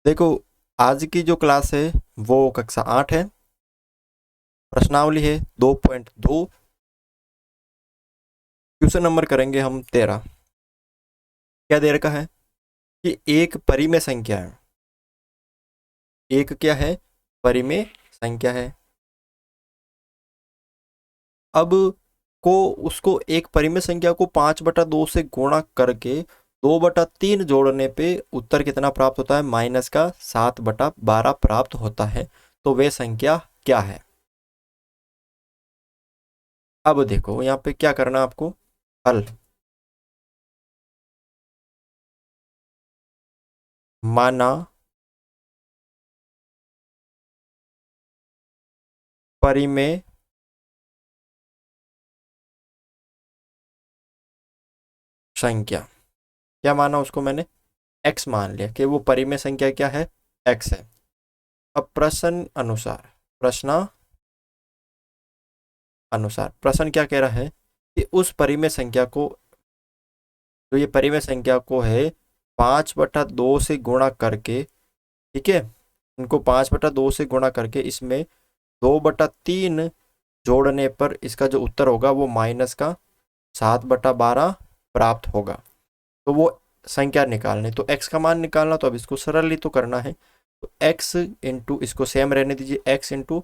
देखो, आज की जो क्लास है वो कक्षा 8 है। प्रश्नावली है 2.2। क्वेश्चन नंबर करेंगे हम 13। क्या दे रखा है कि एक परिमेय संख्या है। एक क्या है? परिमेय संख्या है। अब को उसको एक परिमेय संख्या को 5/2 से गुणा करके 2/3 जोड़ने पे उत्तर कितना प्राप्त होता है? -7/12 प्राप्त होता है। तो वे संख्या क्या है? अब देखो यहाँ पे क्या करना है आपको। हल। माना परिमेय संख्या। क्या माना उसको मैंने? x मान लिया कि वो परिमेय संख्या क्या है? x है। अब प्रश्न अनुसार प्रश्न क्या कह रहा है कि उस परिमेय संख्या को, जो ये परिमेय संख्या को है, 5/2 से गुणा करके, ठीक है, इनको 5/2 से गुणा करके इसमें 2/3 जोड़ने पर इसका जो उत्तर होगा वो -7/12 प्राप्त होगा। तो वो संख्या निकालनी, तो x का मान निकालना, तो अब इसको सरल ही तो करना है। तो x इंटू, इसको सेम रहने दीजिए, x इंटू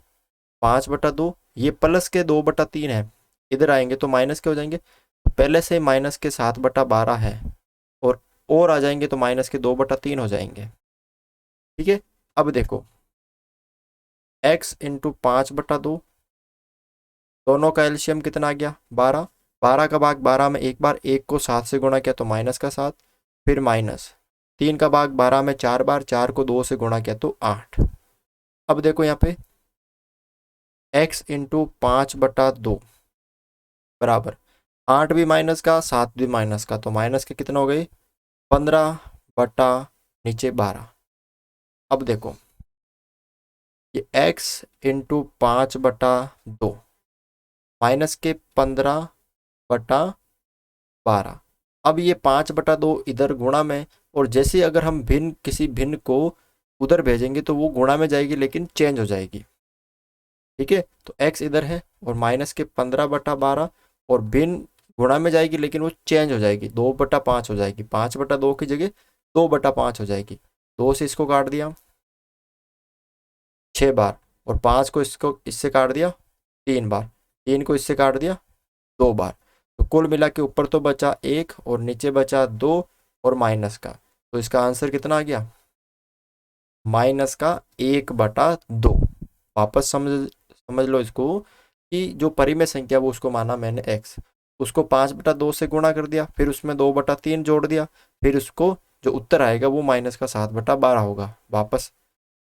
5/2, ये प्लस के 2/3 है, इधर आएंगे तो माइनस के हो जाएंगे। तो पहले से माइनस के 7/12 है, और आ जाएंगे तो माइनस के 2/3 हो जाएंगे। ठीक है। अब देखो, x इंटू 5/2, दोनों का एलसीएम कितना आ गया? 12। 12 का भाग 12 में एक बार, एक को 7 से गुणा किया तो -7, फिर माइनस 3 का भाग 12 में 4 बार, 4 को 2 से गुणा किया तो 8। अब देखो यहाँ पे x इंटू 5/2 बराबर 8 भी माइनस का, 7 भी माइनस का, तो माइनस के कितना हो गई? 15 बटा नीचे 12। अब देखो ये x इंटू 5/2 माइनस के 15/12। अब ये 5/2 इधर गुणा में, और जैसे अगर हम भिन्न किसी भिन्न को उधर भेजेंगे तो वो गुणा में जाएगी लेकिन चेंज हो जाएगी। ठीक है, तो x इधर है और माइनस के 15/12, और भिन्न गुणा में जाएगी लेकिन वो चेंज हो जाएगी, 2/5 हो जाएगी। 5/2 की जगह 2/5 हो जाएगी। 2 से इसको काट दिया 6 बार, और 5 को इसको इससे काट दिया 3 बार, 3 को इससे काट दिया 2 बार। तो कुल मिला के ऊपर तो बचा 1 और नीचे बचा 2 और माइनस का, तो इसका आंसर कितना आ गया? -1/2। वापस समझ समझ लो इसको कि जो परिमेय संख्या वो उसको माना मैंने x, उसको 5/2 से गुणा कर दिया, फिर उसमें 2/3 जोड़ दिया, फिर उसको जो उत्तर आएगा वो -7/12 होगा। वापस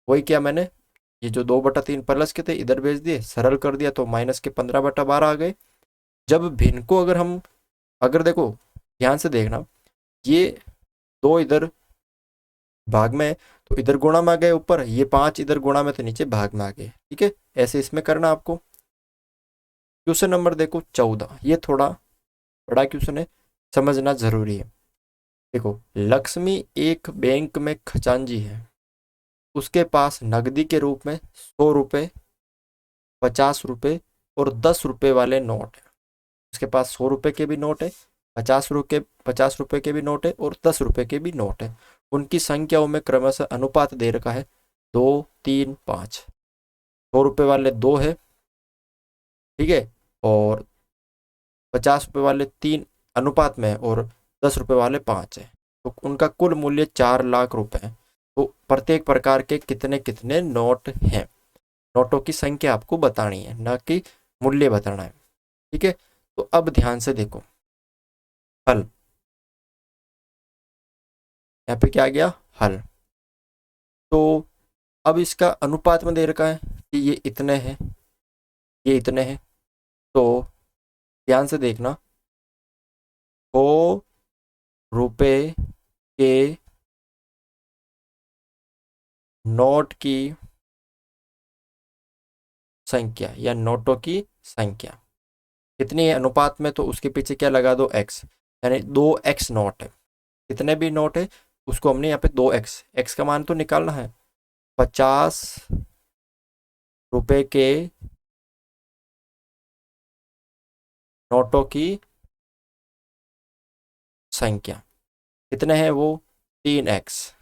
वही किया मैंने, ये जो 2/3 प्लस के थे इधर भेज दिए, सरल कर दिया तो -15/12 आ गए। जब भिन्न को अगर देखो ध्यान से देखना, ये 2 इधर भाग में, तो इधर गुणा में आ गए ऊपर, ये 5 इधर गुणा में तो नीचे भाग में आ गए। ठीक है, ऐसे इसमें करना आपको। क्वेश्चन नंबर देखो 14, ये थोड़ा बड़ा क्वेश्चन है, समझना जरूरी है। देखो, लक्ष्मी एक बैंक में खजांची है, उसके पास नकदी के रूप में 100 रुपये, 50 रुपये और 10 रुपये वाले नोट है। उसके पास 100 रुपये के भी नोट है, 50 रुपये के भी नोट है और 10 रुपये के भी नोट है। उनकी संख्याओं में क्रमशः अनुपात दे रखा है 2, 3, 5। 100 रुपये वाले 2 है, ठीक है, और 50 रुपये वाले 3 अनुपात में है, और 10 रुपये वाले 5 है। तो उनका कुल मूल्य 4 लाख रुपए है। तो प्रत्येक प्रकार के कितने कितने नोट हैं? नोटों की संख्या आपको बतानी है, ना कि मूल्य बताना है। ठीक है, तो अब ध्यान से देखो हल। यहाँ पे क्या आ गया? हल। तो अब इसका अनुपात में दे रखा है कि ये इतने हैं, ये इतने हैं। तो ध्यान से देखना, 100 रुपए के नोट की संख्या या नोटों की संख्या कितनी है अनुपात में, तो उसके पीछे क्या लगा दो? x, यानी 2x नोट है। कितने भी नोट है उसको हमने यहाँ पे 2x, x का मान तो निकालना है। 50 रुपए के नोटों की संख्या कितने हैं वो 3x,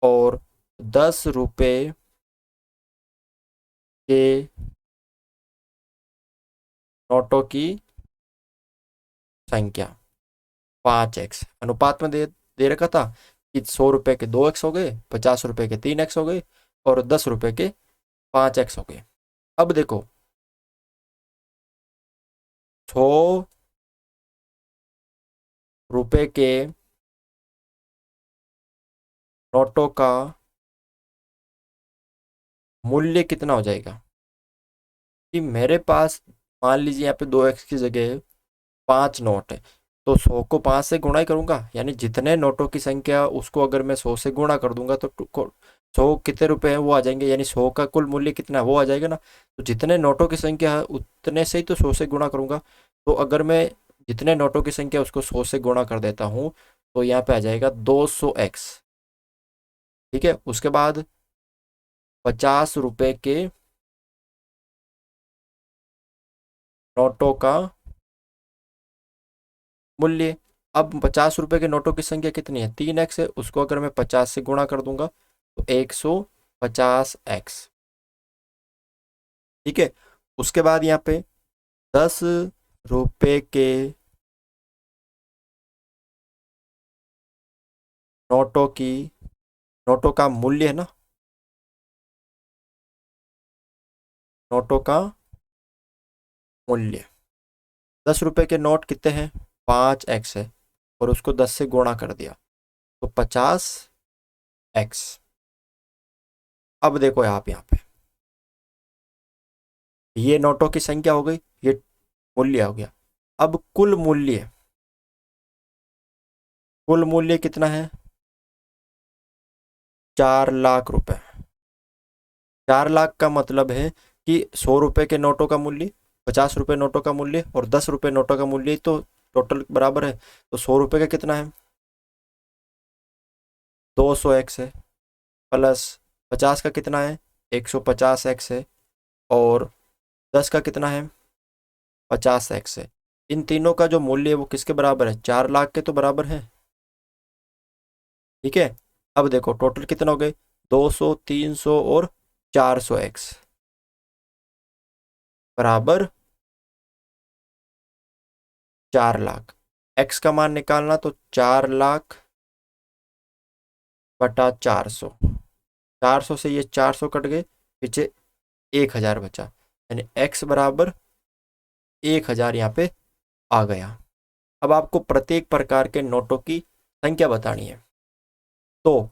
और 10 रुपए के नोटों की संख्या 5x। अनुपात में दे रखा था कि 100 रुपए के 2x हो गए, 50 रुपए के 3x हो गए, और 10 रुपए के 5x हो गए। अब देखो 100 रुपए के नोटों का मूल्य कितना हो जाएगा कि मेरे पास मान लीजिए यहाँ पे 2x की जगह 5 नोट है, तो 100 को 5 से गुणा ही करूंगा, यानी जितने नोटों की संख्या उसको अगर मैं 100 से गुणा कर दूंगा तो 100 कितने रुपए हैं वो आ जाएंगे, यानी 100 का कुल मूल्य कितना है वो आ जाएगा ना। तो जितने नोटों की संख्या है उतने से ही तो 100 से गुणा करूंगा। तो अगर मैं जितने नोटों की संख्या उसको 100 से गुणा कर देता हूँ तो यहाँ पे आ जाएगा 200x। ठीक है, उसके बाद 50 रुपए के नोटों का मूल्य। अब 50 रुपए के नोटों की संख्या कितनी है 3x है, उसको अगर मैं 50 से गुणा कर दूंगा तो 150x। ठीक है, उसके बाद यहाँ पे 10 रुपए के नोटों की नोटों का मूल्य है ना, नोटों का मूल्य 10 रुपए के नोट कितने हैं 5x है, और उसको 10 से गुणा कर दिया तो 50x। अब देखो यहाँ पे ये नोटों की संख्या हो गई, ये मूल्य हो गया। अब कुल मूल्य कितना है 4 लाख रुपए। 4 लाख का मतलब है कि 100 रुपए के नोटों का मूल्य, 50 रुपए नोटों का मूल्य और 10 रुपए नोटों का मूल्य तो टोटल बराबर है। तो 100 रुपए का कितना है 200x है, प्लस 50 का कितना है 150x है, और 10 का कितना है 50x है। इन तीनों का जो मूल्य है वो किसके बराबर है 4 लाख के तो बराबर है। ठीक है, अब देखो टोटल कितना हो गए 200, 300 और 400x बराबर 4 लाख। x का मान निकालना तो 4 लाख बटा 400, 400 से ये 400 कट गए, पीछे 1000 बचा, यानी x बराबर 1000 यहाँ पे आ गया। अब आपको प्रत्येक प्रकार के नोटों की संख्या बतानी है। तो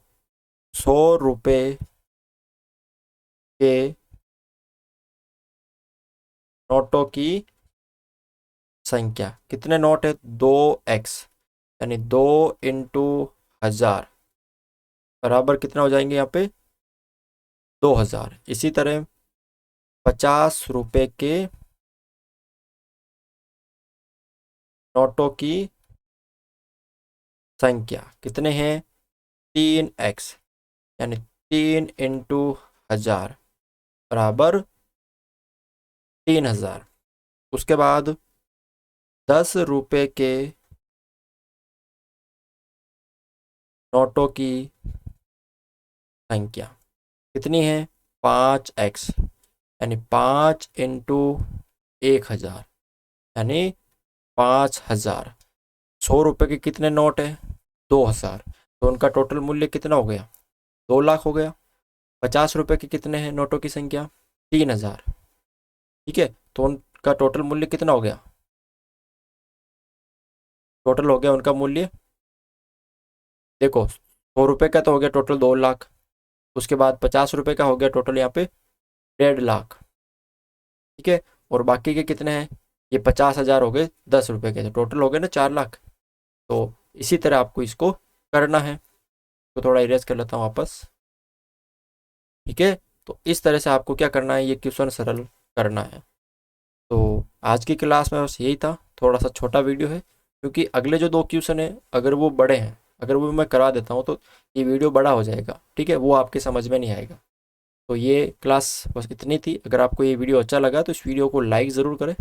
100 रुपए के नोटों की संख्या कितने नोट है 2x, यानी 2 × 1000 बराबर कितना हो जाएंगे यहाँ पे 2000। इसी तरह 50 रुपए के नोटों की संख्या कितने हैं 3x, यानी 3 × 1000 बराबर 3000। उसके बाद 10 रुपए के नोटों की संख्या कितनी है 5x, यानी 5 × 1000 यानी 5000। 100 रुपए के कितने नोट है 2000, तो उनका टोटल मूल्य कितना हो गया 2 लाख हो गया। 50 रुपए के कितने हैं नोटों की संख्या 3000। ठीक है, तो उनका टोटल मूल्य कितना हो गया, टोटल हो गया उनका मूल्य देखो 100 रुपए का तो हो गया टोटल 2 लाख, उसके बाद 50 रुपए का हो गया टोटल यहाँ पे 1.5 लाख। ठीक है, और बाकी के कितने हैं ये 50,000 हो गए 10 रुपए के, तो टोटल हो गए ना 4 लाख। तो इसी तरह आपको इसको करना है। तो थोड़ा इरेज कर लेता हूँ वापस। ठीक है, तो इस तरह से आपको क्या करना है ये क्वेश्चन सरल करना है। तो आज की क्लास में बस यही था, थोड़ा सा छोटा वीडियो है क्योंकि अगले जो 2 क्वेश्चन है अगर वो बड़े हैं अगर वो मैं करा देता हूँ तो ये वीडियो बड़ा हो जाएगा, ठीक है, वो आपके समझ में नहीं आएगा। तो ये क्लास बस इतनी थी। अगर आपको ये वीडियो अच्छा लगा तो इस वीडियो को लाइक ज़रूर करें।